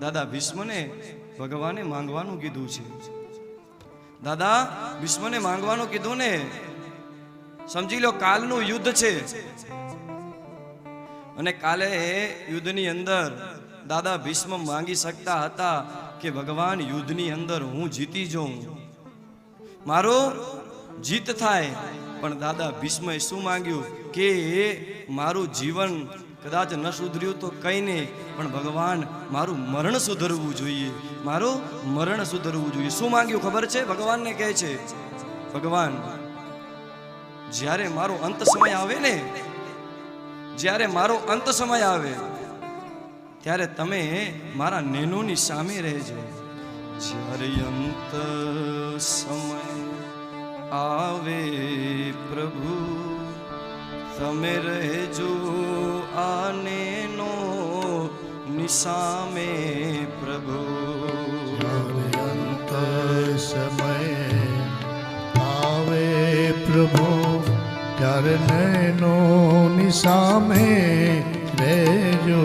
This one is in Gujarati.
દાદા ભીષ્મને ભગવાને માંગવાનું કીધું છે. દાદા ભીષ્મને માંગવાનું કીધું ને, સમજી લો કાલનું યુદ્ધ છે અને કાલે યુદ્ધની અંદર દાદા ભીષ્મ માંગી શકતા હતા કે ભગવાન યુદ્ધની અંદર હું જીતી જાઉં, મારો જીત થાય. પણ દાદા ભીષ્મએ શું માંગ્યું કે મારું જીવન કદાચ ન સુધર્યું તો કંઈ નહીં, પણ ભગવાન મારું મરણ સુધરવું જોઈએ, મારું મરણ સુધરવું જોઈએ. શું માંગ્યું ખબર છે? ભગવાનને કહે છે, ભગવાન જ્યારે મારો અંત સમય આવે ને, જ્યારે મારો અંત સમય આવે ત્યારે તમે મારા નેનોની સામે રહેજો. જ્યારે અંત સમય આવે પ્રભુ તમે રહેજો આ નેનો નિસામે પ્રભુ. જ્યારે અંત સમય આવે પ્રભુ ત્યારે નૈનો ની સામે રહેજો.